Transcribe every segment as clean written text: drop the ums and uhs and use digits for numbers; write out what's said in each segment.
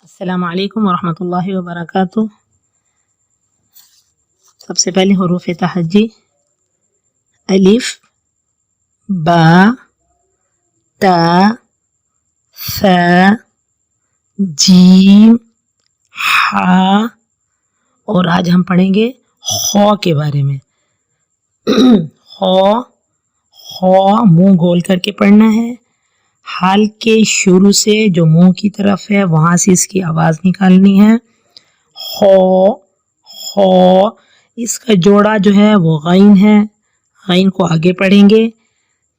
السلام علیکم ورحمۃ اللہ وبرکاتہ۔ سب سے پہلے حروف تہجی الف با تا ثا جیم ہا، اور آج ہم پڑھیں گے خو کے بارے میں۔ خو منہ گول کر کے پڑھنا ہے، حال کے شروع سے جو منہ کی طرف ہے وہاں سے اس کی آواز نکالنی ہے۔ خو اس کا جوڑا جو ہے وہ غین ہے، غین کو آگے پڑھیں گے۔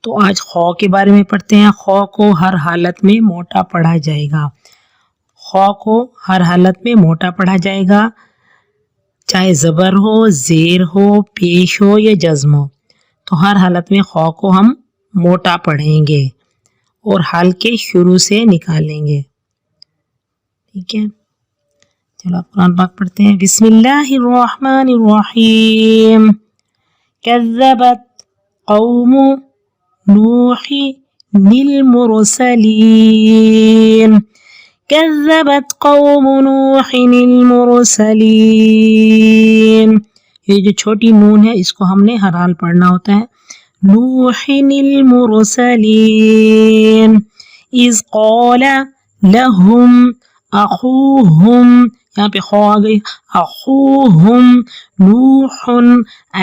تو آج خو کے بارے میں پڑھتے ہیں۔ خو کو ہر حالت میں موٹا پڑھا جائے گا، خو کو ہر حالت میں موٹا پڑھا جائے گا، چاہے زبر ہو، زیر ہو، پیش ہو یا جزم ہو، تو ہر حالت میں خو کو ہم موٹا پڑھیں گے اور حال کے شروع سے نکالیں گے۔ ٹھیک ہے، چلو آپ قرآن پاک پڑھتے ہیں۔ بسم اللہ الرحمن الرحیم۔ کذبت قوم نوح المرسلین، کذبت قوم نوح المرسلین۔ یہ جو چھوٹی نون ہے اس کو ہم نے ہر حال پڑھنا ہوتا ہے۔ نوح المرسلین اذ قال لهم اخوهم، یہاں پہ خو آ گئی، اخوهم نوح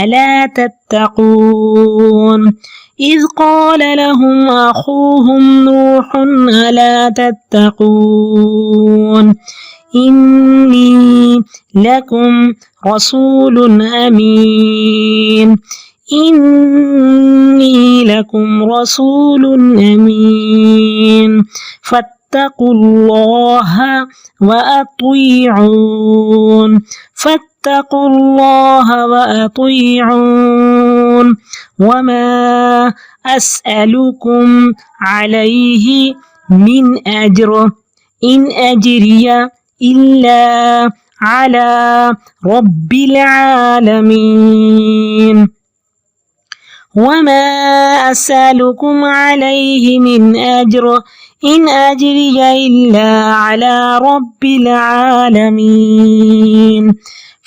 الا تتقون، اذ قال لهم اخوهم نوح الا تتقون انی لکم رسول امین، انی لکم رسول امین فاتقوا اللہ وأطیعون، فاتقوا اللہ وأطیعون وما اسألکم علیہ من اجر ان اجری الا علی رب العالمین، وما أسألكم عليه من أجر إن أجري إلا على رب العالمين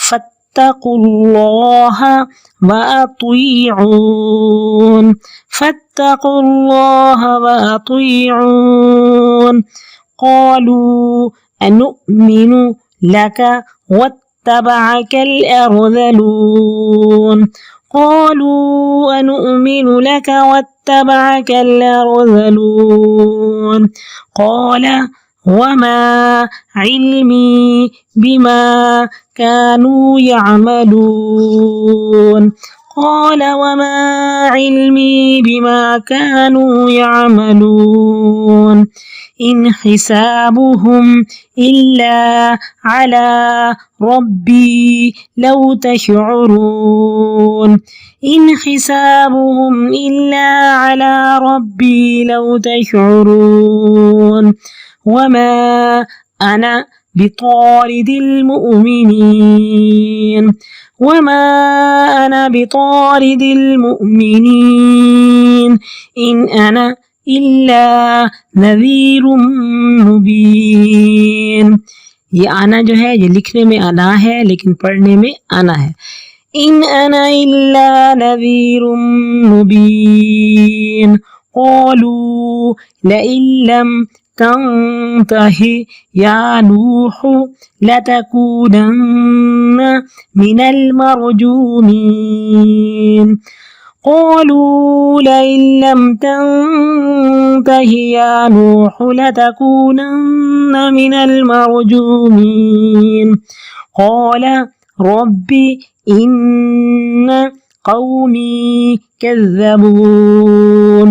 فاتقوا الله وأطيعون، فاتقوا الله وأطيعون قالوا أنؤمن لك واتبعك الأرذلون، قالوا أنؤمن لك واتبعك الأرذلون قال وما علمي بما كانوا يعملون، قال وما علمي بما كانوا يعملون إن حسابهم إلا على ربي لو تشعرون، إن حسابهم إلا على ربي لو تشعرون وما أنا بطارد المؤمنين، وما أنا بطارد المؤمنين إن أنا إلا نذیر مبین۔ یہ آنا جو ہے یہ لکھنے میں انا ہے لیکن پڑھنے میں آنا ہے۔ ان انا الا نذیر مبین قالوا لئن لم تنتہ یا نوح لتکونن من المرجومین، قالوا لئن لم تنته يا نوح لتكونن من المرجومين قال رب إن قومي كذبون،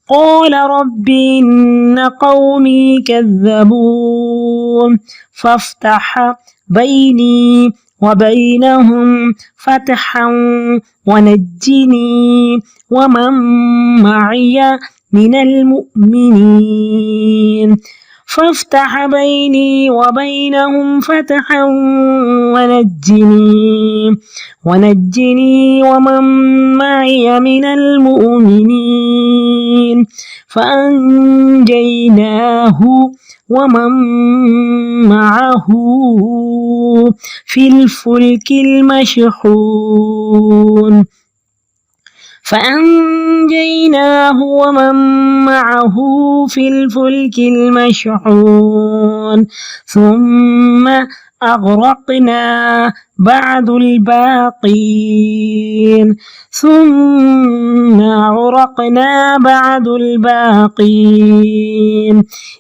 قال رب إن قومي كذبون فافتح بيني وبينهم فتحا ونجني ومن معي من المؤمنين، فافتح بيني وبينهم فتحا ونجني ومن معي من المؤمنين فأنجيناه ومن معه في الفلك المشحون فأنجيناه ومن معه في الفلك المشحون ثم أغرقنا بعد الباقين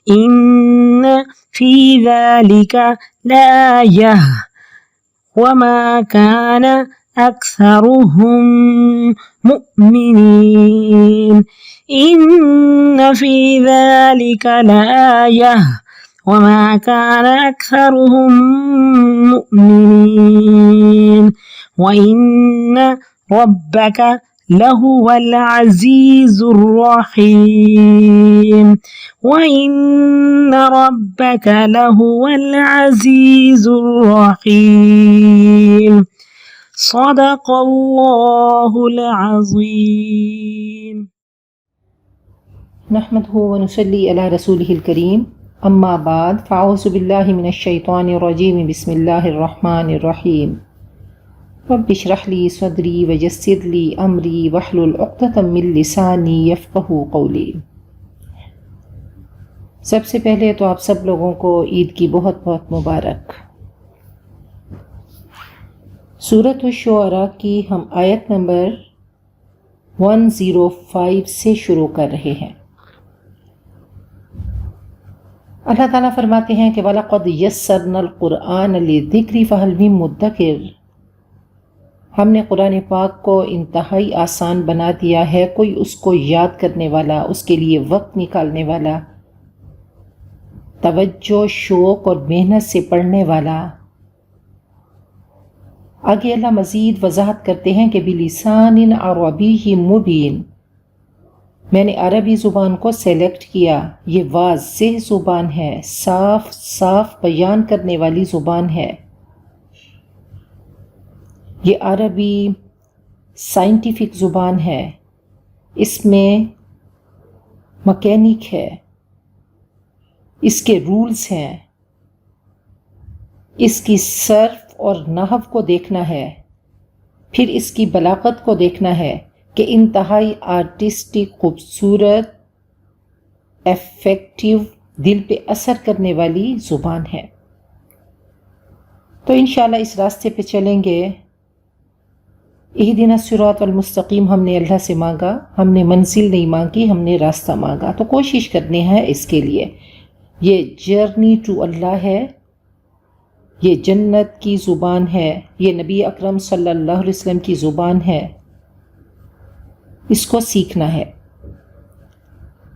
إن في ذلك لآية وما كان أكثرهم مؤمنين إن في ذلك لآية وما كان أكثرهم مؤمنين وإن ربك لهو العزيز الرحيم صدق الله العظيم. نحمده ونصلي على رسوله الكريم اما بعد فاعوذ بالله من الشیطان الرجیم بسم اللہ الرحمن الرحیم رب اشرح لي صدری ويسر لي امری واحلل عقدۃ من لسانی یفقهوا قولی. سب سے پہلے تو آپ سب لوگوں کو عید کی بہت بہت مبارک. سورۃ الشعراء کی ہم آیت نمبر 105 سے شروع کر رہے ہیں. اللہ تعالیٰ فرماتے ہیں کہ وَلَقَدْ يَسَّرْنَا الْقُرْآنَ لِلذِّكْرِ فَهَلْ مِن مُدَّكِرٍ، ہم نے قرآن پاک کو انتہائی آسان بنا دیا ہے، کوئی اس کو یاد کرنے والا، اس کے لیے وقت نکالنے والا، توجہ، شوق اور محنت سے پڑھنے والا. آگے اللہ مزید وضاحت کرتے ہیں کہ بِلِسَانٍ عَرَبِيٍّ مُبِينٍ، میں نے عربی زبان کو سیلیکٹ کیا، یہ واضح زبان ہے، صاف صاف بیان کرنے والی زبان ہے. یہ عربی سائنٹیفک زبان ہے، اس میں مکینک ہے، اس کے رولز ہیں، اس کی صرف اور نحو کو دیکھنا ہے، پھر اس کی بلاغت کو دیکھنا ہے کہ انتہائی آرٹسٹک، خوبصورت، افیکٹو، دل پہ اثر کرنے والی زبان ہے. تو انشاءاللہ اس راستے پہ چلیں گے. اہدنا الصراط المستقیم ہم نے اللہ سے مانگا، ہم نے منزل نہیں مانگی، ہم نے راستہ مانگا. تو کوشش کرنی ہے اس کے لیے. یہ جرنی ٹو اللہ ہے، یہ جنت کی زبان ہے، یہ نبی اکرم صلی اللہ علیہ وسلم کی زبان ہے. اس کو سیکھنا ہے.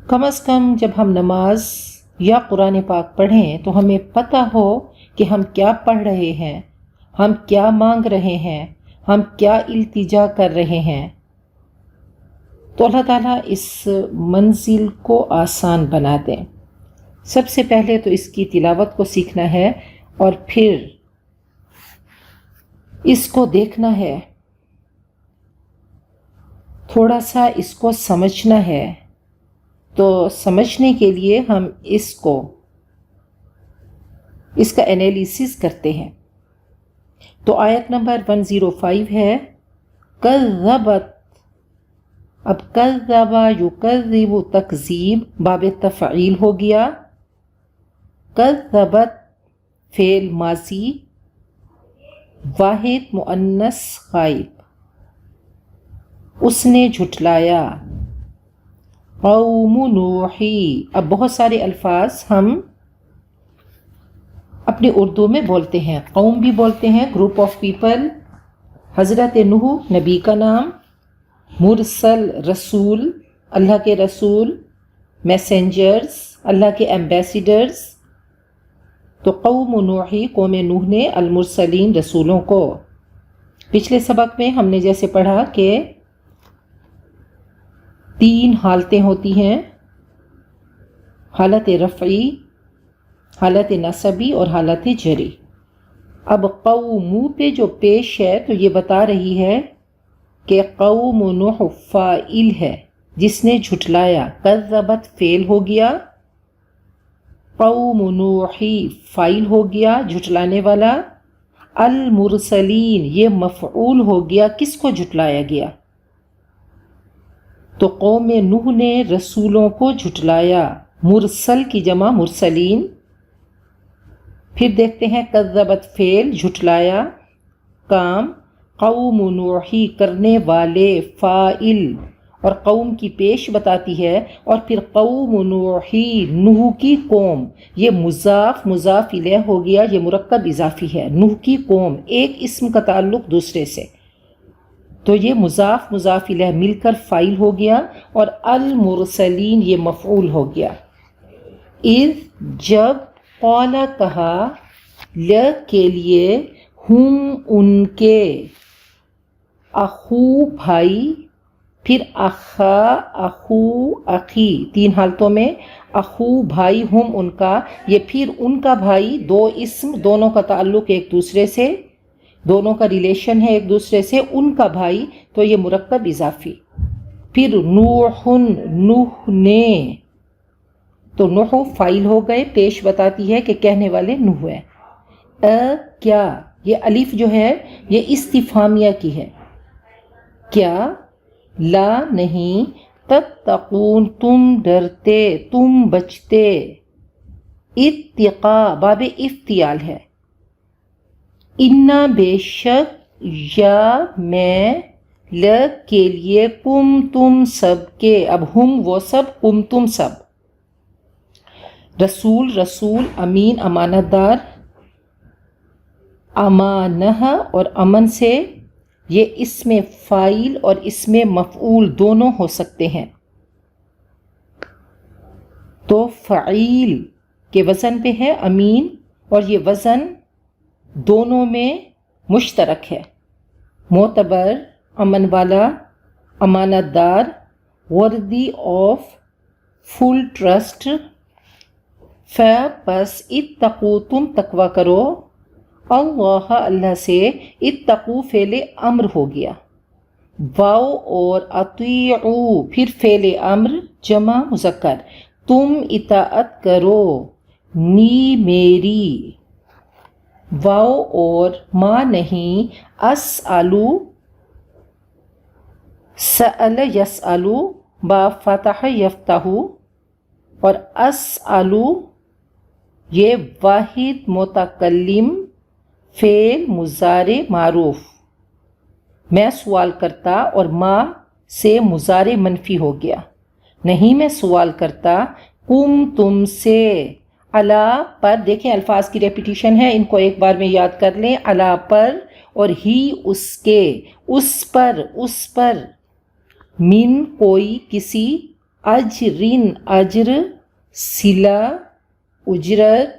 کم از کم جب ہم نماز یا قرآن پاک پڑھیں تو ہمیں پتہ ہو کہ ہم کیا پڑھ رہے ہیں، ہم کیا مانگ رہے ہیں، ہم کیا التجا کر رہے ہیں. تو اللہ تعالیٰ اس منزل کو آسان بنا دیں. سب سے پہلے تو اس کی تلاوت کو سیکھنا ہے اور پھر اس کو دیکھنا ہے، تھوڑا سا اس کو سمجھنا ہے. تو سمجھنے کے لیے ہم اس کا انالیسس کرتے ہیں. تو آیت نمبر 105 ہے کذبت. اب کذب یکذب تکذیب باب تفعیل ہو گیا. کذبت فعل ماضی واحد مؤنث غائب، اس نے جھٹلایا. قوم نوحی. اب بہت سارے الفاظ ہم اپنی اردو میں بولتے ہیں، قوم بھی بولتے ہیں، گروپ آف پیپل. حضرت نوح نبی کا نام، مرسل رسول، اللہ کے رسول، میسنجرز، اللہ کے ایمبیسیڈرز. تو قوم نوحی، قوم نوح نے المرسلین رسولوں کو. پچھلے سبق میں ہم نے جیسے پڑھا کہ 3 حالتیں ہوتی ہیں، حالت رفعی، حالت نصبی اور حالت جری. اب قوم پہ جو پیش ہے تو یہ بتا رہی ہے کہ قوم نوح فاعل ہے جس نے جھٹلایا، کذبت فعل ہو گیا، قوم نوحی فاعل ہو گیا جھٹلانے والا، المرسلین یہ مفعول ہو گیا کس کو جھٹلایا گیا. تو قوم نوح نے رسولوں کو جھٹلایا، مرسل کی جمع مرسلین. پھر دیکھتے ہیں کذبت فعل جھٹلایا، کام قوم نوحی کرنے والے فاعل، اور قوم کی پیش بتاتی ہے، اور پھر قوم نوحی نوح کی قوم، یہ مضاف مضاف الیہ ہو گیا، یہ مرکب اضافی ہے. نوح کی قوم ایک اسم کا تعلق دوسرے سے، تو یہ مضاف مضاف الیہ مل کر فاعل ہو گیا، اور المرسلین یہ مفعول ہو گیا. اذ جب، قال کہا، ل کے لیے، ہم ان کے، اخو بھائی، پھر اخا اخو اخی، تین حالتوں میں اخو بھائی، ہم ان کا، یہ پھر ان کا بھائی، دو اسم، دونوں کا تعلق ایک دوسرے سے، دونوں کا ریلیشن ہے ایک دوسرے سے، ان کا بھائی، تو یہ مرکب اضافی. پھر نوح نوح نے، تو نوح فاعل ہو گئے، پیش بتاتی ہے کہ کہنے والے نوح ہے. کیا، یہ الف جو ہے یہ استفہامیہ کی ہے. کیا، لا نہیں، تتقون تم ڈرتے، تم بچتے، اتقا باب افتیال ہے. انا بے شک، یا میں، ل کے لیے، کم تم سب کے، اب ہم وہ سب، کم تم سب. رسول رسول، امین امانت دار، امانہ اور امن سے، یہ اسم فاعل اور اسم مفعول دونوں ہو سکتے ہیں. تو فعیل کے وزن پہ ہے امین، اور یہ وزن دونوں میں مشترک ہے. معتبر، امن والا، امانت دار، worthy of full trust. پس اتقو تم تقوی کرو، اللہ اللہ سے، اتقو فعل امر ہو گیا. واو اور اطیعو پھر فعل امر جمع مذکر، تم اطاعت کرو، نی میری. واو اور ما نہیں، اسالو، سأل یسألو، با فتح یفتح، اور اسالو یہ واحد متکلم فعل مضارع معروف، میں سوال کرتا، اور ما سے مضارع منفی ہو گیا، نہیں میں سوال کرتا، کم تم سے، علا پر، دیکھیں الفاظ کی ریپیٹیشن ہے، ان کو ایک بار میں یاد کر لیں. علا پر، اور ہی اس کے، اس پر، من کوئی کسی، اجرن اجر، صلہ اجرت،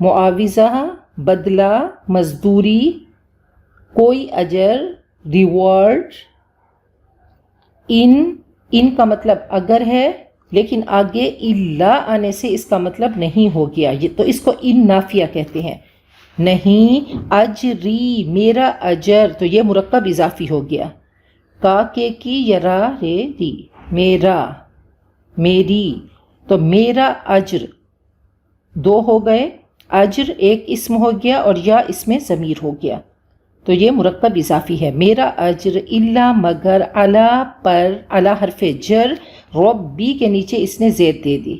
معاوضہ بدلہ مزدوری، کوئی اجر ریوارڈ. ان کا مطلب اگر ہے، لیکن آگے اللہ آنے سے اس کا مطلب نہیں ہو گیا، یہ تو اس کو ان نافیہ کہتے ہیں. نہیں، اجری میرا اجر، تو یہ مرکب اضافی ہو گیا. کا کے کی، یرا رے ری، میرا میری، تو میرا اجر دو ہو گئے، اجر ایک اسم ہو گیا، اور یا اس میں ضمیر ہو گیا، تو یہ مرکب اضافی ہے. میرا اجر، الا مگر، علا پر، علا حرف جر، ربی کے نیچے اس نے زید دے دی،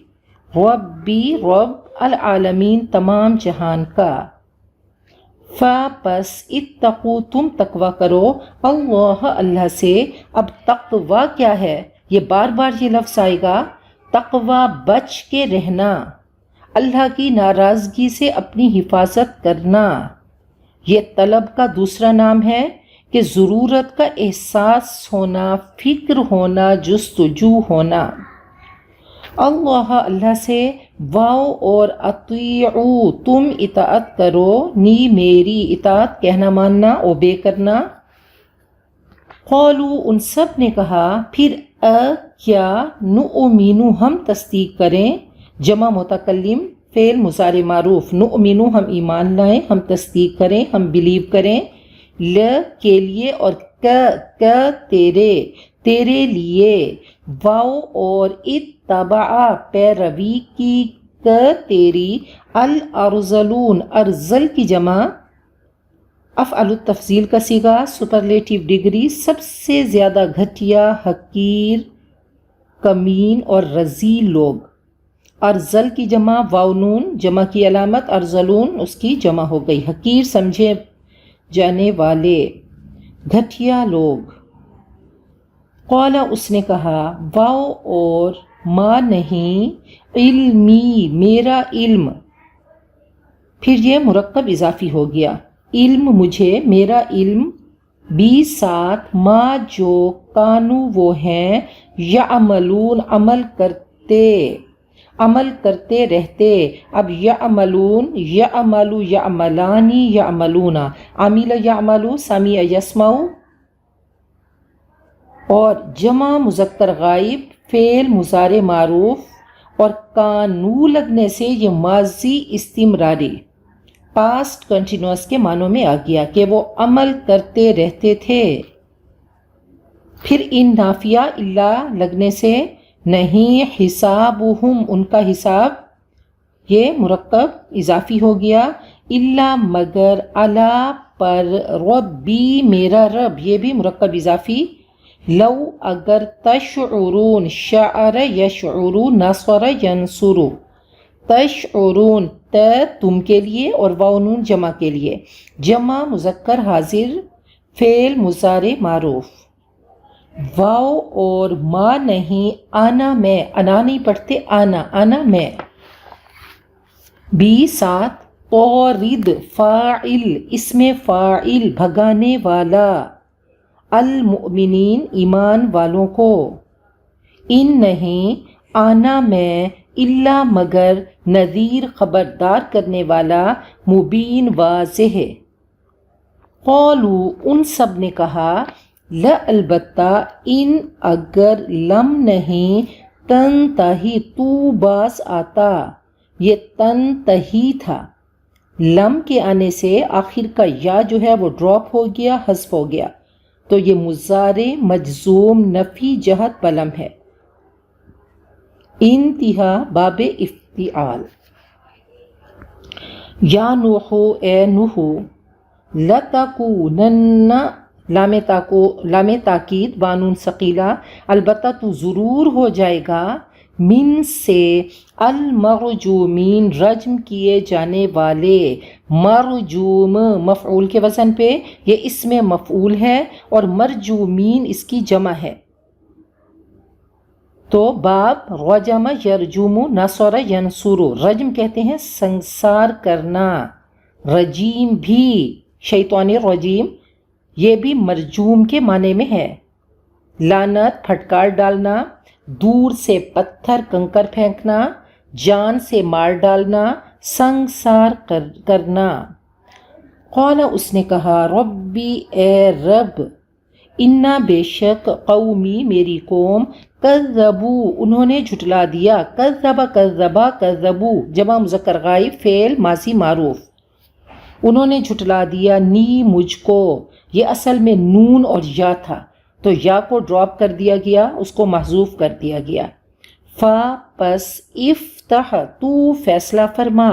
ربی رب، العالمین تمام جہان کا. پس اتقو تم تقوی کرو، اللہ اللہ سے. اب تقوی کیا ہے، یہ بار بار یہ لفظ آئے گا. تقوی بچ کے رہنا، اللہ کی ناراضگی سے اپنی حفاظت کرنا. یہ طلب کا دوسرا نام ہے کہ ضرورت کا احساس ہونا، فکر ہونا، جستجو ہونا. اللہ اللہ سے، واو اور اطیعو تم اطاعت کرو، نی میری، اطاعت کہنا ماننا، اوبے کرنا. قالو ان سب نے کہا، پھر کیا، نؤمنو ہم تصدیق کریں، جمع متکلم فعل مضارع معروف، نؤمنو ہم ایمان لائیں، ہم تصدیق کریں، ہم بلیو کریں، ل کے لیے اور ک تیرے لیے، واو اور اتبع پیروی کی، تیری، الارذلون ارذل کی جمع، افعل التفضیل کا صیغہ، سپرلیٹیو ڈگری، سب سے زیادہ گھٹیا، حقیر، کمین اور رذیل لوگ، ارذل کی جمع، واو نون جمع کی علامت، ارذلون اس کی جمع ہو گئی، حقیر سمجھے جانے والے، گھٹیا لوگ۔ قال اس نے کہا، واو اور ما نہیں، علمی میرا علم، پھر یہ مرکب اضافی ہو گیا، علم مجھے، میرا علم، بھی ساتھ، ما جو، کانو وہ ہیں، یعملون عمل کرتے رہتے، اب یعملون، یعملو یعملانی یعملونا، عمل یعملو، سمیع یسمع، اور جمع مذکر غائب فعل مضارع معروف اور کانو لگنے سے یہ ماضی استمراری پاسٹ کنٹینیوس کے معنوں میں آ گیا کہ وہ عمل کرتے رہتے تھے۔ پھر ان نافیہ اللہ لگنے سے نہیں، حسابہم ان کا حساب، یہ مرکب اضافی ہو گیا، اللہ مگر، علی پر، ربی میرا رب، یہ بھی مرکب اضافی، لو اگر، تشعرون شعر یشعر، نصر ینصر، تشعرون تم کے لیے اور واو نون جمع کے لیے، جمع مذکر حاضر فعل مضارع معروف، واو اور ما نہیں، آنا میں، انا نہیں پڑھتے، آنا میں، بھی ساتھ، طارد فاعل اسم فاعل بھگانے والا، المؤمنین ایمان والوں کو، ان نہیں، آنا میں، اللہ مگر، نذیر خبردار کرنے والا، مبین واضح۔ قالو ان سب نے کہا، لا البتہ، ان اگر، لم نہیں، تنتہی تو باز آتا، یہ تنتہی تھا، لم کے آنے سے آخر کا یا جو ہے وہ ڈراپ ہو گیا، حذف ہو گیا، تو یہ مضارع مجزوم نفی جہت بلم ہے، انتہا باب افتعال۔ یا نوح اے نوح، لتکونن لام تاکید بانون ثقیلہ، البتہ تو ضرور ہو جائے گا، من سے، المرجومین رجم کیے جانے والے، مرجوم مفعول کے وزن پہ، یہ اسم مفعول ہے اور مرجومین اس کی جمع ہے، تو باب رجم یرجم، نصر ینصر، رجم کہتے ہیں سنسار کرنا، رجیم بھی، شیطان رجیم، یہ بھی مرجوم کے معنی میں ہے، لعنت پھٹکار ڈالنا، دور سے پتھر کنکر پھینکنا، جان سے مار ڈالنا، سنسار کرنا۔ قال اس نے کہا، ربی اے رب، انا بے شک، قومی میری قوم، کذبو انہوں نے جھٹلا دیا، کذب کذبا کذبو جمع مذکر غائب فعل ماضی معروف، انہوں نے جھٹلا دیا، نی مجھ کو، یہ اصل میں نون اور یا تھا تو یا کو ڈراپ کر دیا گیا، اس کو محذوف کر دیا گیا، فا پس، افتح تو فیصلہ فرما،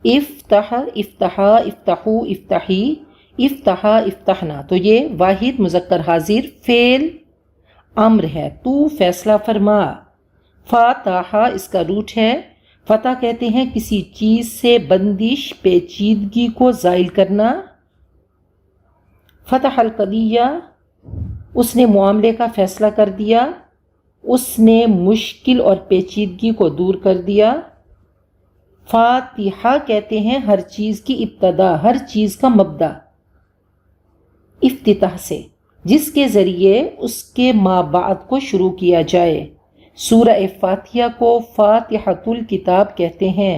افتح افتحا افتحو افتحی، افتحا افتحنا، تو یہ واحد مذکر حاضر فعل امر ہے، تو فیصلہ فرما، فاتحہ اس کا روٹ ہے، فتح کہتے ہیں کسی چیز سے بندش پیچیدگی کو زائل کرنا، فتح القضیہ اس نے معاملے کا فیصلہ کر دیا، اس نے مشکل اور پیچیدگی کو دور کر دیا، فاتحہ کہتے ہیں ہر چیز کی ابتدا، ہر چیز کا مبدا، افتتاح سے، جس کے ذریعے اس کے ما بعد کو شروع کیا جائے، سورہ فاتحہ کو فاتحۃ الکتاب کہتے ہیں،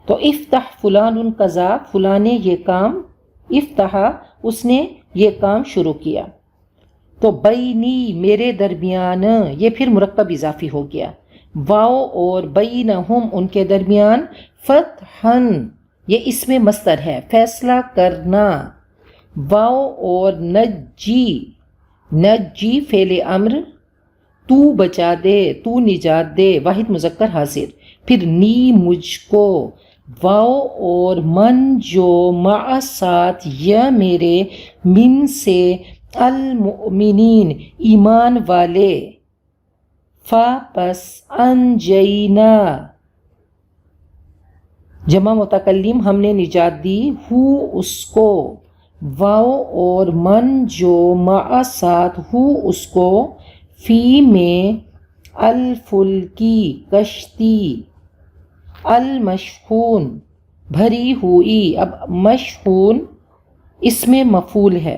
تو افتح فلان قضا، فلاں نے یہ کام، افتح اس نے یہ کام شروع کیا، تو بینی میرے درمیان، یہ پھر مرکب اضافی ہو گیا، واو اور بینہم ان کے درمیان فتحن یہ اسم مصدر ہے فیصلہ کرنا. واو اور نجی فعل امر تو بچا دے تو نجات دے واحد مذکر حاضر. پھر نی مجھ کو. واو اور من جو مع ساتھ یا میرے من سے المؤمنین ایمان والے. فا پس انجینا جمع متکلم ہم نے نجات دی ہو اس کو. واو اور من جو مع ساتھ ہو اس کو فی میں الفلکی کشتی المشحون بھری ہوئی. اب مشحون اس میں مفعول ہے.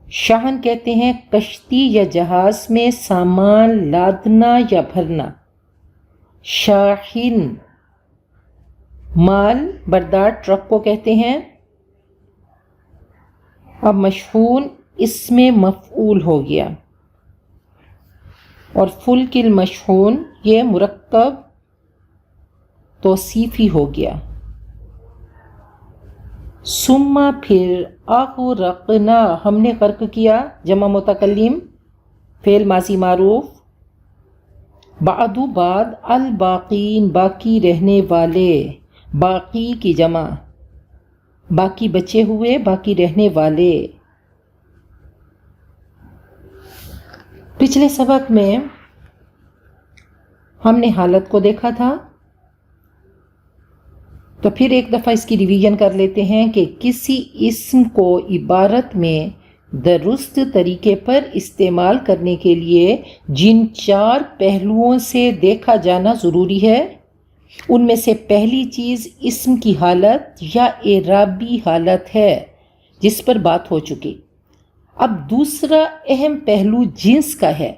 شاہن کہتے ہیں کشتی یا جہاز میں سامان لادنا یا بھرنا. شاحن مال بردار ٹرک کو کہتے ہیں. اب مشحون اس میں مفعول ہو گیا اور فلک المشحون یہ مرکب توصیفی ہو گیا. ثم پھر اغرقنا ہم نے غرق کیا جمع متکلم فعل ماضی معروف. بعد بعد الباقین باقی رہنے والے باقی کی جمع باقی بچے ہوئے باقی رہنے والے. پچھلے سبق میں ہم نے حالت کو دیکھا تھا تو پھر ایک دفعہ اس کی ریویژن کر لیتے ہیں کہ کسی اسم کو عبارت میں درست طریقے پر استعمال کرنے کے لیے جن 4 پہلوؤں سے دیکھا جانا ضروری ہے ان میں سے پہلی چیز اسم کی حالت یا اعرابی حالت ہے جس پر بات ہو چکی. اب دوسرا اہم پہلو جنس کا ہے.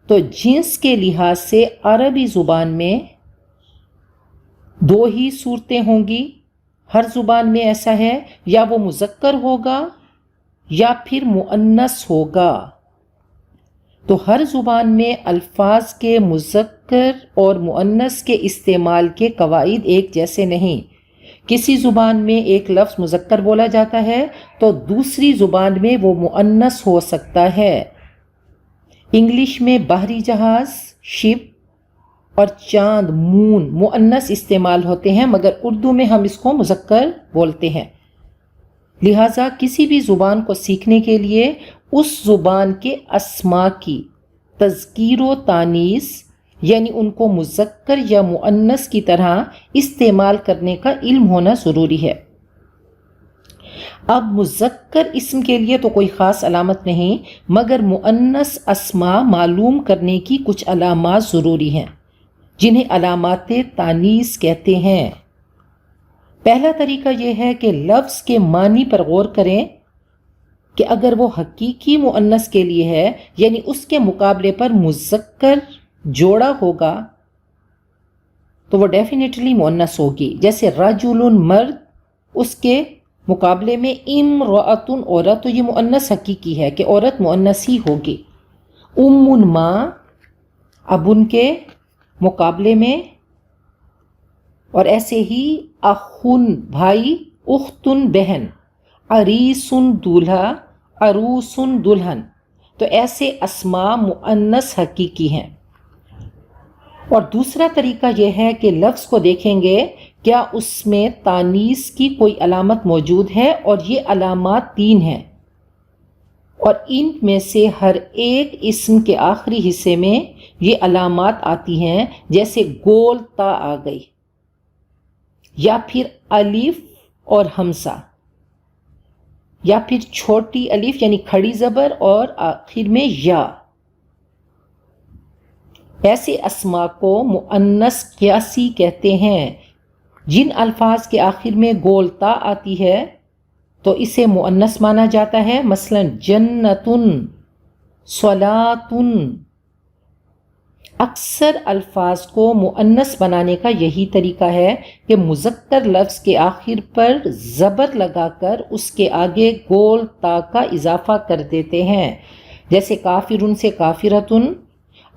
تو جنس کے لحاظ سے عربی زبان میں 2 ہی صورتیں ہوں گی. ہر زبان میں ایسا ہے یا وہ مذکر ہوگا یا پھر مؤنث ہوگا. تو ہر زبان میں الفاظ کے مذکر اور مؤنث کے استعمال کے قواعد ایک جیسے نہیں. کسی زبان میں ایک لفظ مذکر بولا جاتا ہے تو دوسری زبان میں وہ مؤنث ہو سکتا ہے. انگلش میں بحری جہاز شپ اور چاند مون مؤنث استعمال ہوتے ہیں مگر اردو میں ہم اس کو مذکر بولتے ہیں. لہٰذا کسی بھی زبان کو سیکھنے کے لیے اس زبان کے اسما کی تذکیر و تانیث یعنی ان کو مذکر یا مؤنث کی طرح استعمال کرنے کا علم ہونا ضروری ہے. اب مذکر اسم کے لیے تو کوئی خاص علامت نہیں مگر مؤنث اسما معلوم کرنے کی کچھ علامات ضروری ہیں جنہیں علامات تانیث کہتے ہیں. پہلا طریقہ یہ ہے کہ لفظ کے معنی پر غور کریں کہ اگر وہ حقیقی مؤنث کے لیے ہے یعنی اس کے مقابلے پر مذکر جوڑا ہوگا تو وہ ڈیفینیٹلی مؤنث ہوگی. جیسے رجل مرد اس کے مقابلے میں امرأۃ عورت تو یہ مؤنث حقیقی ہے کہ عورت مؤنث ہی ہوگی. ام ماں اب ان کے مقابلے میں اور ایسے ہی اخن بھائی اختن بہن عریسن دولہا عروسن دلہن تو ایسے اسماء مؤنث حقیقی ہیں. اور دوسرا طریقہ یہ ہے کہ لفظ کو دیکھیں گے کیا اس میں تانیث کی کوئی علامت موجود ہے اور یہ علامات 3 ہیں اور ان میں سے ہر ایک اسم کے آخری حصے میں یہ علامات آتی ہیں جیسے گول تا آ گئی یا پھر الف اور ہمزہ یا پھر چھوٹی الف یعنی کھڑی زبر اور آخر میں یا. ایسے اسما کو مؤنث قیاسی کہتے ہیں. جن الفاظ کے آخر میں گول تا آتی ہے تو اسے مؤنث مانا جاتا ہے. مثلا جنتن صلاتن. اکثر الفاظ کو مؤنث بنانے کا یہی طریقہ ہے کہ مذکر لفظ کے آخر پر زبر لگا کر اس کے آگے گول تا کا اضافہ کر دیتے ہیں. جیسے کافرن سے کافرتن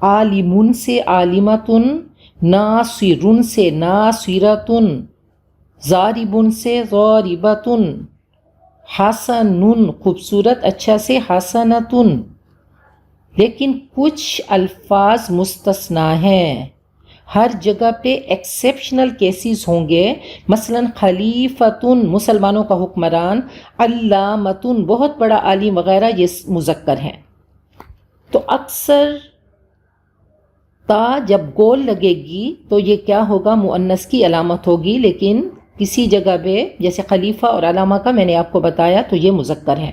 عالمن سے عالمتن، ناصرن سے ناصرتن، ضاربن سے ضاربتن، حسنن خوبصورت اچھا سے حسنتن. لیکن کچھ الفاظ مستثنا ہیں، ہر جگہ پہ ایکسیپشنل کیسز ہوں گے. مثلا خلیفتن مسلمانوں کا حکمران، علامتن بہت بڑا عالم وغیرہ، یہ مذکر ہیں. تو اکثر تا جب گول لگے گی تو یہ کیا ہوگا، مؤنث کی علامت ہوگی. لیکن کسی جگہ پہ جیسے خلیفہ اور علامہ کا میں نے آپ کو بتایا تو یہ مذکر ہیں.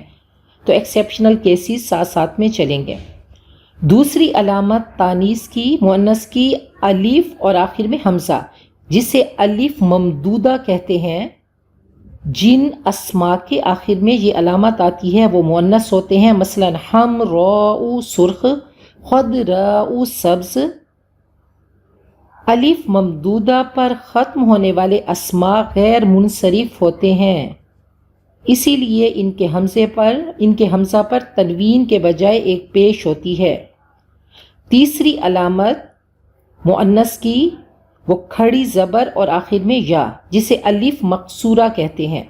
تو ایکسیپشنل کیسز ساتھ ساتھ میں چلیں گے. دوسری علامت تانیث کی، مؤنث کی، الف اور آخر میں حمزہ، جسے الف ممدودہ کہتے ہیں. جن اسما کے آخر میں یہ علامت آتی ہے وہ مؤنث ہوتے ہیں. مثلا حمراء سرخ، خضراء سبز. الف ممدودہ پر ختم ہونے والے اسما غیر منصرف ہوتے ہیں، اسی لیے ان کے حمزہ پر تنوین کے بجائے ایک پیش ہوتی ہے. تیسری علامت مؤنث کی، وہ کھڑی زبر اور آخر میں یا، جسے الف مقصورہ کہتے ہیں.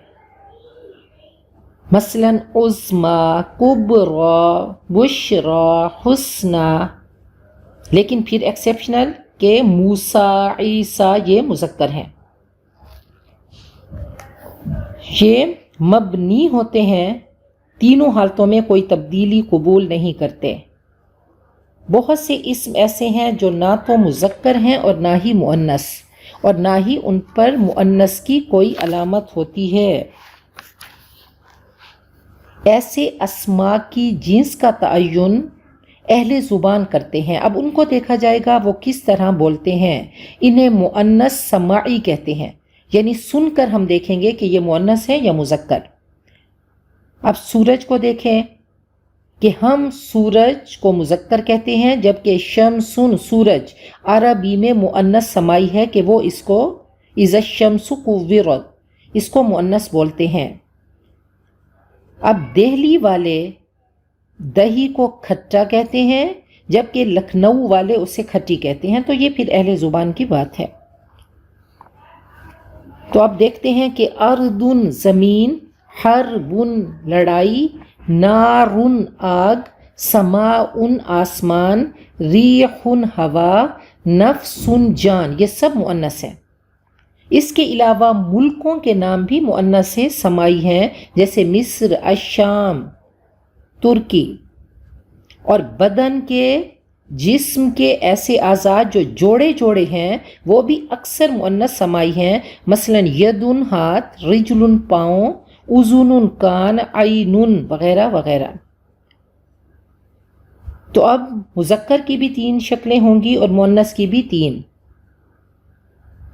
مثلا عظما، کبرا، بشرا، حسنا. لیکن پھر ایکسیپشنل کہ موسیٰ، عیسیٰ یہ مذکر ہیں. یہ مبنی ہوتے ہیں، تینوں حالتوں میں کوئی تبدیلی قبول نہیں کرتے. بہت سے اسم ایسے ہیں جو نہ تو مذکر ہیں اور نہ ہی مؤنث، اور نہ ہی ان پر مؤنث کی کوئی علامت ہوتی ہے. ایسے اسما کی جنس کا تعین اہل زبان کرتے ہیں. اب ان کو دیکھا جائے گا وہ کس طرح بولتے ہیں. انہیں مؤنث سماعی کہتے ہیں، یعنی سن کر ہم دیکھیں گے کہ یہ مؤنث ہے یا مذکر. اب سورج کو دیکھیں کہ ہم سورج کو مذکر کہتے ہیں، جبکہ شمسن سورج عربی میں مؤنث سماعی ہے کہ وہ اس کو اذا الشمس کورت، اس کو مؤنث بولتے ہیں. اب دہلی والے دہی کو کھٹا کہتے ہیں، جبکہ لکھنؤ والے اسے کھٹی کہتے ہیں. تو یہ پھر اہل زبان کی بات ہے. تو آپ دیکھتے ہیں کہ اردن زمین، حربن لڑائی، نارن آگ، سماءن آسمان، ریحن ہوا، نفسن جان، یہ سب مؤنث ہیں. اس کے علاوہ ملکوں کے نام بھی مؤنث سماعی ہیں، جیسے مصر، الشام، ترکی. اور بدن کے، جسم کے ایسے اعضاء جو جوڑے جوڑے ہیں وہ بھی اکثر مؤنث سماعی ہیں. مثلا یدن ہاتھ، رجلن پاؤں، اذن کان، عینن وغیرہ وغیرہ. تو اب مذکر کی بھی 3 شکلیں ہوں گی اور مؤنث کی بھی 3.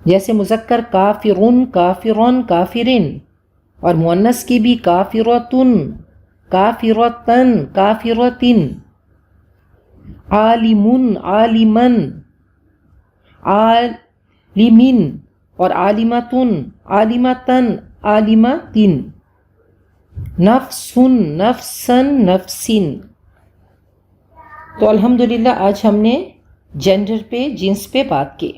جیسے مذکر کافرن، کافرون، کافرن، اور مؤنث کی بھی کافرتن، کافرتن، کافرتن. عالمن، عالمن، عالمن، اور عالمتن، عالمتن، عالمتن. نفسن، نفسن، نفسن. تو الحمدللہ آج ہم نے جینڈر پہ، جنس پہ بات کی.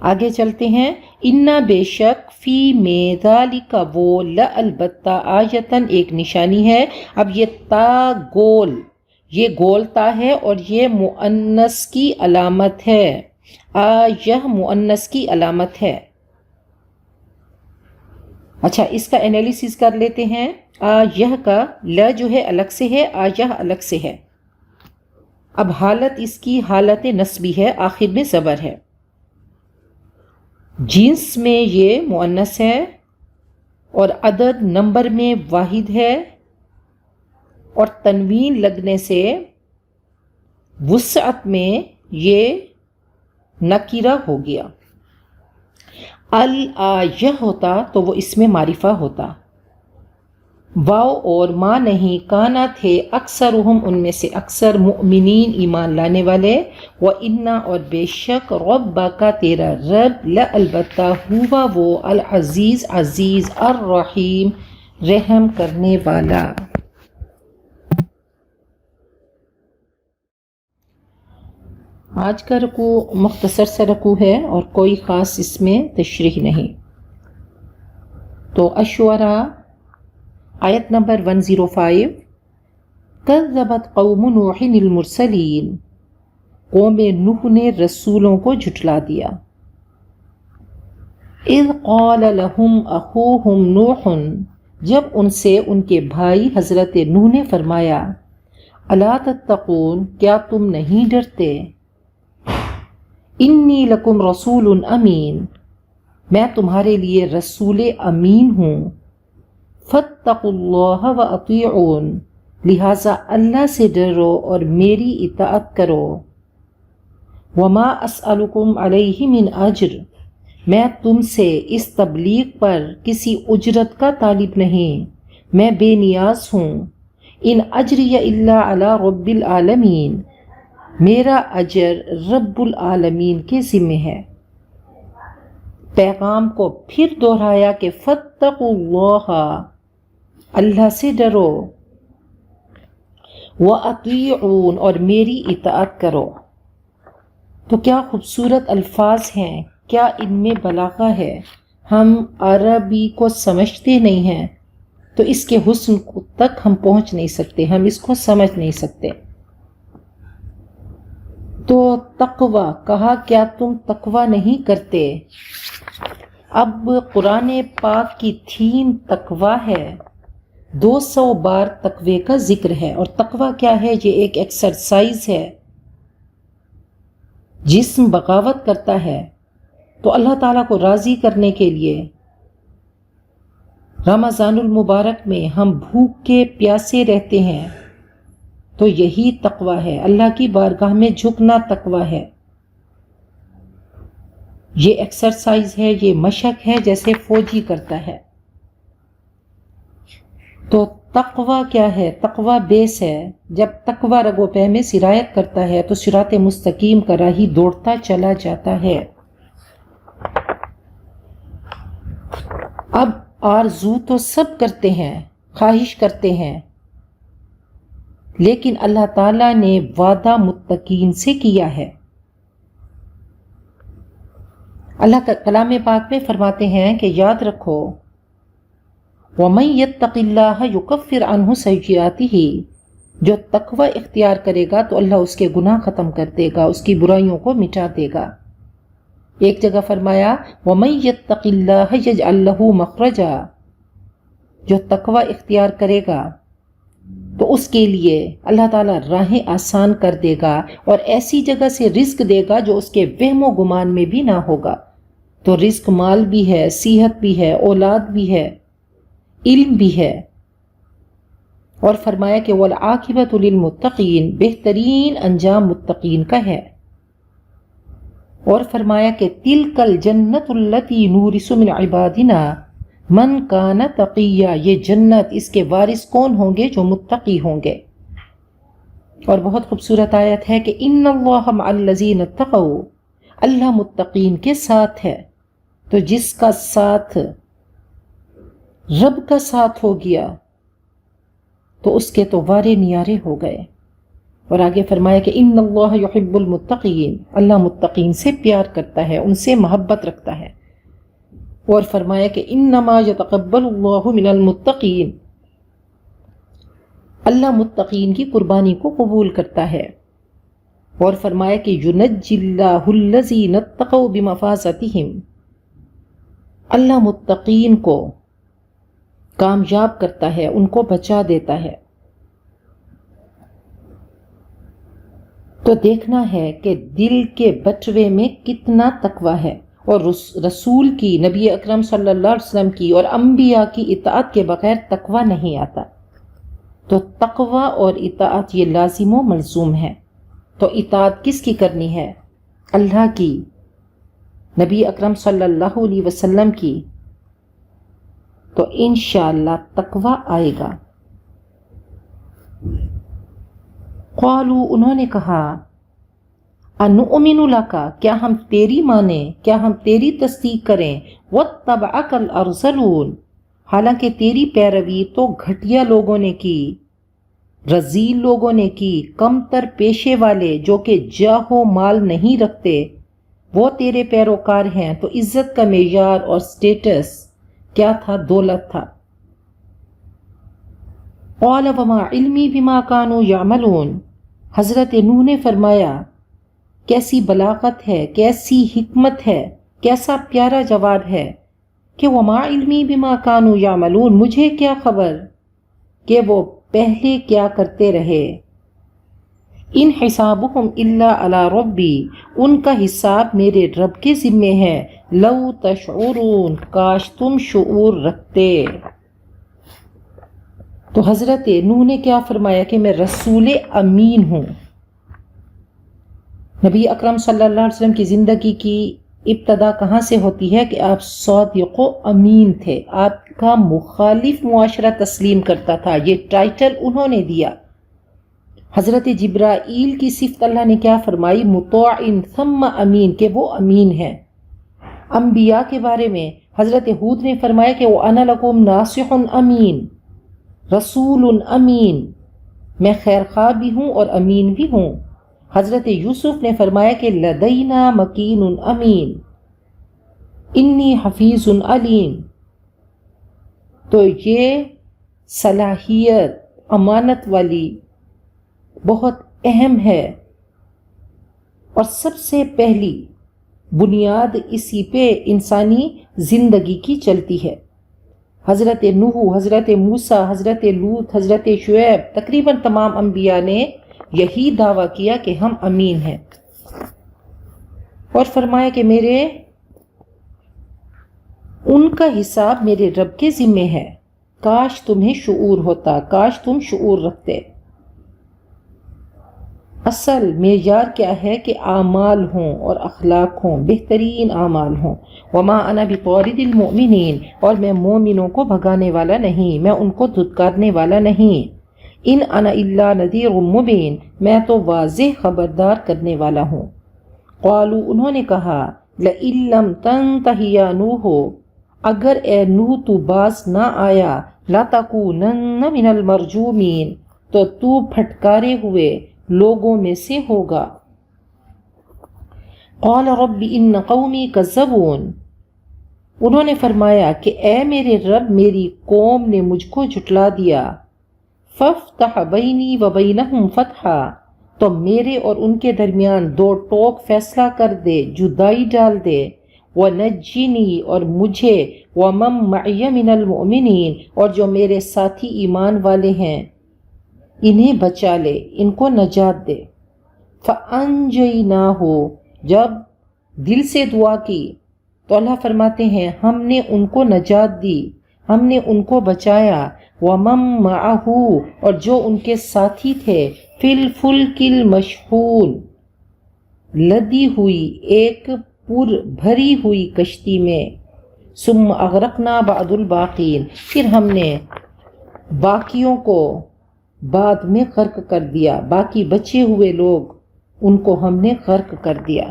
آگے چلتے ہیں. انا بے شک، فی میں، ذالک وہ، البتہ، آیتن ایک نشانی ہے. اب یہ تا گول، یہ گول تا ہے اور یہ مؤنث کی علامت ہے. یہ مؤنث کی علامت ہے. اچھا اس کا انالیسس کر لیتے ہیں. یہ کا ل جو ہے الگ سے ہے، یہ الگ سے ہے. اب حالت اس کی حالت نسبی ہے، آخر میں زبر ہے. جنس میں یہ مؤنث ہے اور عدد نمبر میں واحد ہے، اور تنوین لگنے سے وسعت میں یہ نکیرہ ہو گیا. یہ ہوتا تو وہ اس میں معرفہ ہوتا. واو اور ما نہیں، کانا تھے اکثرہم ان میں سے اکثر، مؤمنین ایمان لانے والے. وَإِنَّا اور بے شک، ربک تیرا رب، البتہ ہوا وہ، العزیز عزیز، الرحیم رحم کرنے والا. آج کا رکوع مختصر سا رکوع ہے اور کوئی خاص اس میں تشریح نہیں. تو الشعراء آیت نمبر 105. کذبت قوم نوح المرسلین، قوم نوح نے رسولوں کو جھٹلا دیا. اذ قال لهم اخوهم نوح، جب ان سے ان کے بھائی حضرت نوح نے فرمایا، الا تتقون، کیا تم نہیں ڈرتے، انی لکم رسول امین، میں تمہارے لیے رسول امین ہوں. فاتقوا اللہ واطیعون، لہٰذا اللہ سے ڈرو اور میری اطاعت کرو. وما اسألکم علیہ من اجر، میں تم سے اس تبلیغ پر کسی اجرت کا طالب نہیں، میں بے نیاز ہوں. ان اجری الا علی رب العالمین، میرا اجر رب العالمین کے ذمہ ہے. پیغام کو پھر دہرایا کہ فاتقوا اللہ، اللہ سے ڈرو، واطیعون، اور میری اطاعت کرو. تو کیا خوبصورت الفاظ ہیں، کیا ان میں بلاغہ ہے. ہم عربی کو سمجھتے نہیں ہیں تو اس کے حسن تک ہم پہنچ نہیں سکتے، ہم اس کو سمجھ نہیں سکتے. تو تقوی کہا، کیا تم تقوی نہیں کرتے. اب قرآن پاک کی تھیم تقوی ہے. 200 بار تقوی کا ذکر ہے. اور تقوی کیا ہے؟ یہ ایک ایکسرسائز ہے. جسم بغاوت کرتا ہے تو اللہ تعالیٰ کو راضی کرنے کے لیے رمضان المبارک میں ہم بھوک کے پیاسے رہتے ہیں، تو یہی تقوی ہے. اللہ کی بارگاہ میں جھکنا تقوی ہے. یہ ایکسرسائز ہے، یہ مشق ہے جیسے فوجی کرتا ہے. تو تقوی کیا ہے؟ تقوی بیس ہے. جب تقوی رگ و پے میں سرایت کرتا ہے تو صراط مستقیم کا راہی دوڑتا چلا جاتا ہے. اب آرزو تو سب کرتے ہیں، خواہش کرتے ہیں، لیکن اللہ تعالیٰ نے وعدہ متقین سے کیا ہے. اللہ کا کلام پاک میں فرماتے ہیں کہ یاد رکھو، وَمَن يَتَّقِ اللَّهَ يُكَفِّرْ عَنْهُ سَيِّئَاتِهِ، جو تقوی اختیار کرے گا تو اللہ اس کے گناہ ختم کر دے گا، اس کی برائیوں کو مٹا دے گا. ایک جگہ فرمایا وَمَن يَتَّقِ اللَّهَ يَجْعَل لَّهُ مَخْرَجًا، جو تقوی اختیار کرے گا تو اس کے لیے اللہ تعالیٰ راہیں آسان کر دے گا اور ایسی جگہ سے رزق دے گا جو اس کے وہم و گمان میں بھی نہ ہوگا. تو رزق مال بھی ہے، صحت بھی ہے، اولاد بھی ہے، علم بھی ہے. اور فرمایا کہ وَالْعَاقِبَةُ لِلْمُتَّقِينَ، بہترین انجام متقین کا ہے. اور فرمایا کہ تِلْكَ الْجَنَّةُ الَّتِي نُورِثُ مِنْ عِبَادِنَا من کان تقیہ، یہ جنت اس کے وارث کون ہوں گے؟ جو متقی ہوں گے. اور بہت خوبصورت آیت ہے کہ ان اللہ مع الذین اتقوا، اللہ متقین کے ساتھ ہے. تو جس کا ساتھ رب کا ساتھ ہو گیا تو اس کے تو وارے نیارے ہو گئے. اور آگے فرمایا کہ ان اللہ یحب المتقین، اللہ متقین سے پیار کرتا ہے، ان سے محبت رکھتا ہے. اور فرمایا کہ انما یتقبل اللہ من المتقین، اللہ متقین کی قربانی کو قبول کرتا ہے. اور فرمایا کہ ینجی اللہ الذین اتقوا بمفازتہم، اللہ متقین کو کامیاب کرتا ہے، ان کو بچا دیتا ہے. تو دیکھنا ہے کہ دل کے بٹوے میں کتنا تقوی ہے. اور رسول کی، نبی اکرم صلی اللہ علیہ وسلم کی اور انبیاء کی اطاعت کے بغیر تقوی نہیں آتا. تو تقوی اور اطاعت یہ لازم و ملزوم ہے. تو اطاعت کس کی کرنی ہے؟ اللہ کی، نبی اکرم صلی اللہ علیہ وسلم کی. تو انشاءاللہ تقوی آئے گا. قالوا، انہوں نے کہا، انؤمن لک، کیا ہم تیری مانیں، کیا ہم تیری تصدیق کریں، واتبعک الارذلون، حالانکہ تیری پیروی تو گھٹیا لوگوں نے کی. رذیل لوگوں نے کی، کم تر پیشے والے جو کہ جاہ و مال نہیں رکھتے وہ تیرے پیروکار ہیں۔ تو عزت کا معیار اور سٹیٹس کیا تھا؟ دولت تھا۔ قال وما علمی بما كانوا يعملون، حضرت نوح نے فرمایا کیسی بلاغت ہے، کیسی حکمت ہے، کیسا پیارا جواب ہے کہ وما علمی بما كانوا يعملون، مجھے کیا خبر کہ وہ پہلے کیا کرتے رہے۔ ان حسابهم الا علی ربی، ان کا حساب میرے رب کے ذمے ہے۔ لو تشعرون، کاش تم شعور رکھتے۔ تو حضرت نوح نے کیا فرمایا کہ میں رسول امین ہوں۔ نبی اکرم صلی اللہ علیہ وسلم کی زندگی کی ابتدا کہاں سے ہوتی ہے کہ آپ صادق و امین تھے، آپ کا مخالف معاشرہ تسلیم کرتا تھا، یہ ٹائٹل انہوں نے دیا۔ حضرت جبرائیل کی صفت اللہ نے کیا فرمائی؟ مطاع ثم امین، کہ وہ امین ہے۔ انبیاء کے بارے میں حضرت ہود نے فرمایا کہ وَأَنَا لَكُمْ نَاصِحٌ امین، رسول امین، میں خیر خواہ بھی ہوں اور امین بھی ہوں۔ حضرت یوسف نے فرمایا کہ لدینا مکین امین، انی حفیظ علیم۔ تو یہ صلاحیت امانت والی بہت اہم ہے، اور سب سے پہلی بنیاد اسی پہ انسانی زندگی کی چلتی ہے۔ حضرت نوح، حضرت موسیٰ، حضرت لوط، حضرت شعیب، تقریباً تمام انبیاء نے یہی دعویٰ کیا کہ ہم امین ہیں، اور فرمایا کہ ان کا حساب میرے رب کے ذمے ہے۔ کاش تمہیں شعور ہوتا، کاش تم شعور رکھتے۔ اصل معیار کیا ہے کہ اعمال ہوں اور اخلاق ہوں، بہترین اعمال ہوں۔ وما انا بطارد المؤمنین، اور میں مومنوں کو بھگانے والا نہیں، میں ان کو دھتکارنے والا نہیں۔ ان انا الا نذیر مبین، میں تو واضح خبردار کرنے والا ہوں۔ قالوا، انہوں نے کہا لئن لم تنتہ یا نوح، اگر اے نوح تو باز نہ آیا، لتکونن من المرجومین، تو پھٹکارے ہوئے لوگوں میں سے ہوگا۔ قال رب ان قومی کذبون، انہوں نے فرمایا کہ اے میرے رب، میری قوم نے مجھ کو جھٹلا دیا۔ فافتح بینی و بینہم فتحا، تو میرے اور ان کے درمیان دو ٹوک فیصلہ کر دے، جدائی ڈال دے۔ ونجنی، اور مجھے، ومن معی من المؤمنین، اور جو میرے ساتھی ایمان والے ہیں انہیں بچا لے، ان کو نجات دے۔ فانجیناہ، جب دل سے دعا کی تو اللہ فرماتے ہیں ہم نے ان کو نجات دی، ہم نے ان کو بچایا۔ ومن معہ، اور جو ان کے ساتھی تھے، فی الفلک المشحون، لدی ہوئی ایک پر بھری ہوئی کشتی میں۔ ثم اغرقنا بعد الباقین، پھر ہم نے باقیوں کو بعد میں غرق کر دیا، باقی بچے ہوئے لوگ ان کو ہم نے غرق کر دیا۔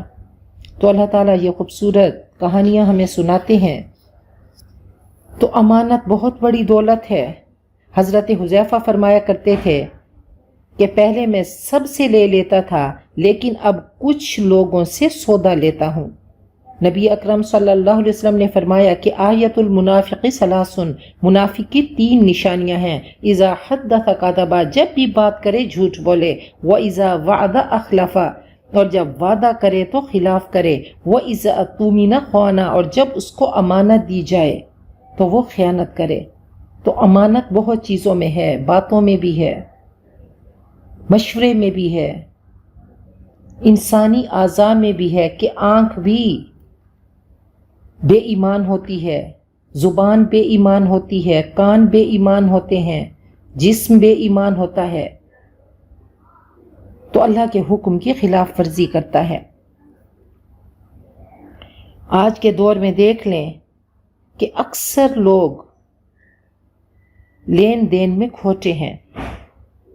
تو اللہ تعالیٰ یہ خوبصورت کہانیاں ہمیں سناتے ہیں۔ تو امانت بہت بڑی دولت ہے۔ حضرت حذیفہ فرمایا کرتے تھے کہ پہلے میں سب سے لے لیتا تھا، لیکن اب کچھ لوگوں سے سودا لیتا ہوں۔ نبی اکرم صلی اللہ علیہ وسلم نے فرمایا کہ آیت المنافق ثلاثن، منافق کی 3 نشانیاں ہیں۔ اذا حدث کذب، جب بھی بات کرے جھوٹ بولے۔ واذا وعد اخلف، اور جب وعدہ کرے تو خلاف کرے۔ واذا اؤتمن خان، اور جب اس کو امانت دی جائے تو وہ خیانت کرے۔ تو امانت بہت چیزوں میں ہے، باتوں میں بھی ہے، مشورے میں بھی ہے، انسانی اعضاء میں بھی ہے کہ آنکھ بھی بے ایمان ہوتی ہے، زبان بے ایمان ہوتی ہے، کان بے ایمان ہوتے ہیں، جسم بے ایمان ہوتا ہے، تو اللہ کے حکم کی خلاف ورزی کرتا ہے۔ آج کے دور میں دیکھ لیں کہ اکثر لوگ لین دین میں کھوٹے ہیں،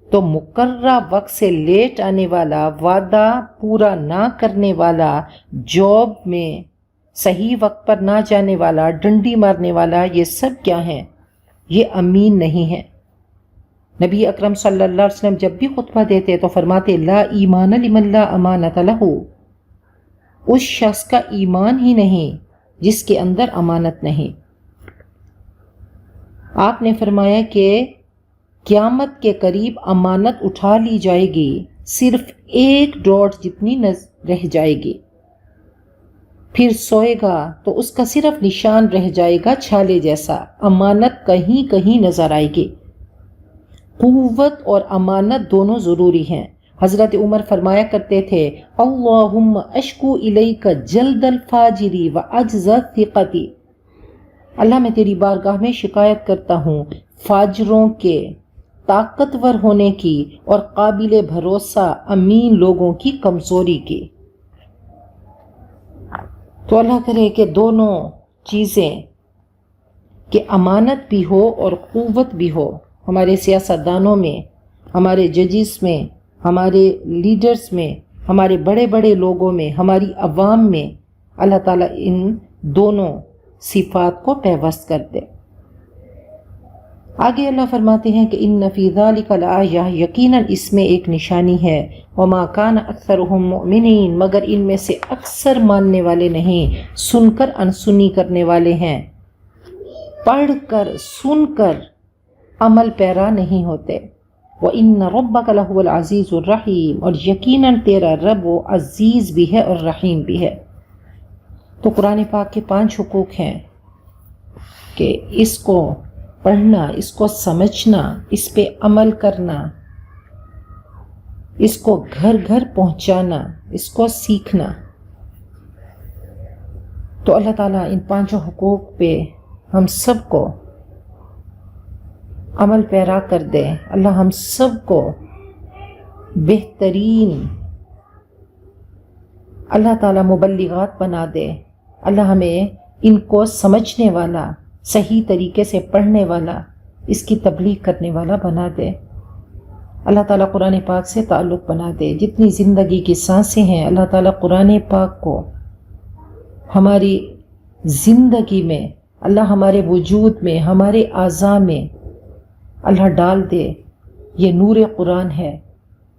تو مقررہ وقت سے لیٹ آنے والا، وعدہ پورا نہ کرنے والا، جاب میں صحیح وقت پر نہ جانے والا، ڈنڈی مارنے والا، یہ سب کیا ہیں؟ یہ امین نہیں ہے۔ نبی اکرم صلی اللہ علیہ وسلم جب بھی خطبہ دیتے تو فرماتے لا ایمان لمن لا امانت لہ، اس شخص کا ایمان ہی نہیں جس کے اندر امانت نہیں۔ آپ نے فرمایا کہ قیامت کے قریب امانت اٹھا لی جائے گی، صرف ایک ڈاٹ جتنی رہ جائے گی، پھر سوئے گا تو اس کا صرف نشان رہ جائے گا چھالے جیسا، امانت کہیں کہیں نظر آئے گی۔ قوت اور امانت دونوں ضروری ہیں۔ حضرت عمر فرمایا کرتے تھے اللہم اشکو الیک جلد الفاجری و عجز الثقتی، اللہ میں تیری بارگاہ میں شکایت کرتا ہوں فاجروں کے طاقتور ہونے کی اور قابل بھروسہ امین لوگوں کی کمزوری کی۔ تو اللہ کرے کہ دونوں چیزیں، کہ امانت بھی ہو اور قوت بھی ہو، ہمارے سیاستدانوں میں، ہمارے ججز میں، ہمارے لیڈرز میں، ہمارے بڑے بڑے لوگوں میں، ہماری عوام میں، اللہ تعالیٰ ان دونوں صفات کو پیوست کر دے۔ آگے اللہ فرماتے ہیں کہ ان فی ذلک لآیہ، یقیناً اس میں ایک نشانی ہے، وما کان اکثرہم مؤمنین، مگر ان میں سے اکثر ماننے والے نہیں، سن کر انسنی کرنے والے ہیں، پڑھ کر سن کر عمل پیرا نہیں ہوتے۔ وَإِنَّ رَبَّكَ لَهُوَ الْعَزِيزُ الرَّحِيمُ، اور یقیناً تیرا رب وہ عزیز بھی ہے اور رحیم بھی ہے۔ تو قرآن پاک کے 5 حقوق ہیں کہ اس کو پڑھنا، اس کو سمجھنا، اس پہ عمل کرنا، اس کو گھر گھر پہنچانا، اس کو سیکھنا۔ تو اللہ تعالیٰ ان 5 حقوق پہ ہم سب کو عمل پیرا کر دے۔ اللہ ہم سب کو بہترین اللہ تعالیٰ مبلغات بنا دے۔ اللہ ہمیں ان کو سمجھنے والا، صحیح طریقے سے پڑھنے والا، اس کی تبلیغ کرنے والا بنا دے۔ اللہ تعالیٰ قرآن پاک سے تعلق بنا دے۔ جتنی زندگی کی سانسیں ہیں، اللہ تعالیٰ قرآن پاک کو ہماری زندگی میں، اللہ ہمارے وجود میں، ہمارے اعضاء میں اللہ ڈال دے۔ یہ نور قرآن ہے،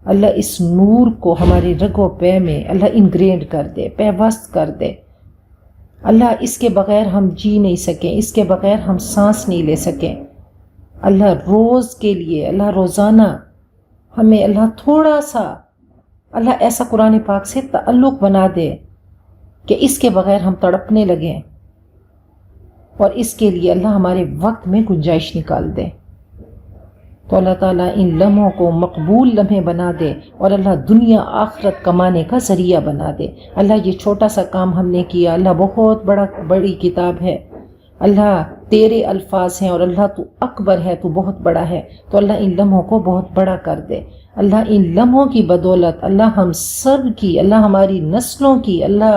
اللہ اس نور کو ہمارے رگ و پے میں اللہ انگرینڈ کر دے، پیوست کر دے۔ اللہ اس کے بغیر ہم جی نہیں سکیں، اس کے بغیر ہم سانس نہیں لے سکیں۔ اللہ روز کے لیے، اللہ روزانہ ہمیں اللہ تھوڑا سا، اللہ ایسا قرآن پاک سے تعلق بنا دے کہ اس کے بغیر ہم تڑپنے لگیں، اور اس کے لیے اللہ ہمارے وقت میں گنجائش نکال دے۔ تو اللہ تعالیٰ ان لمحوں کو مقبول لمحے بنا دے، اور اللہ دنیا آخرت کمانے کا ذریعہ بنا دے۔ اللہ یہ چھوٹا سا کام ہم نے کیا، اللہ بہت بڑی کتاب ہے، اللہ تیرے الفاظ ہیں، اور اللہ تو اکبر ہے، تو بہت بڑا ہے۔ تو اللہ ان لمحوں کو بہت بڑا کر دے۔ اللہ ان لمحوں کی بدولت اللہ ہم سب کی، اللہ ہماری نسلوں کی، اللہ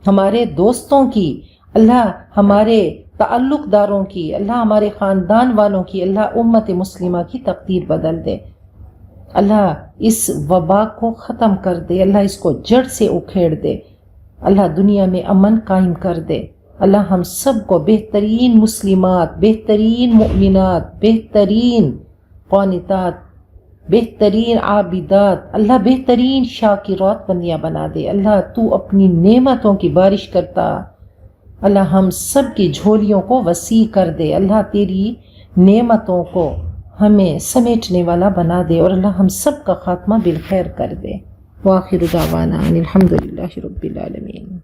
ہمارے دوستوں کی، اللہ ہمارے تعلق داروں کی، اللہ ہمارے خاندان والوں کی، اللہ امت مسلمہ کی تقدیر بدل دے۔ اللہ اس وبا کو ختم کر دے، اللہ اس کو جڑ سے اکھیڑ دے، اللہ دنیا میں امن قائم کر دے۔ اللہ ہم سب کو بہترین مسلمات، بہترین مؤمنات، بہترین قانتات، بہترین عابدات، اللہ بہترین شاکرات بندیاں بنا دے۔ اللہ تو اپنی نعمتوں کی بارش کرتا، اللہ ہم سب کی جھولیوں کو وسیع کر دے۔ اللہ تیری نعمتوں کو ہمیں سمیٹنے والا بنا دے، اور اللہ ہم سب کا خاتمہ بالخیر کر دے۔ وآخر دعوانا ان الحمد للہ رب العالمین۔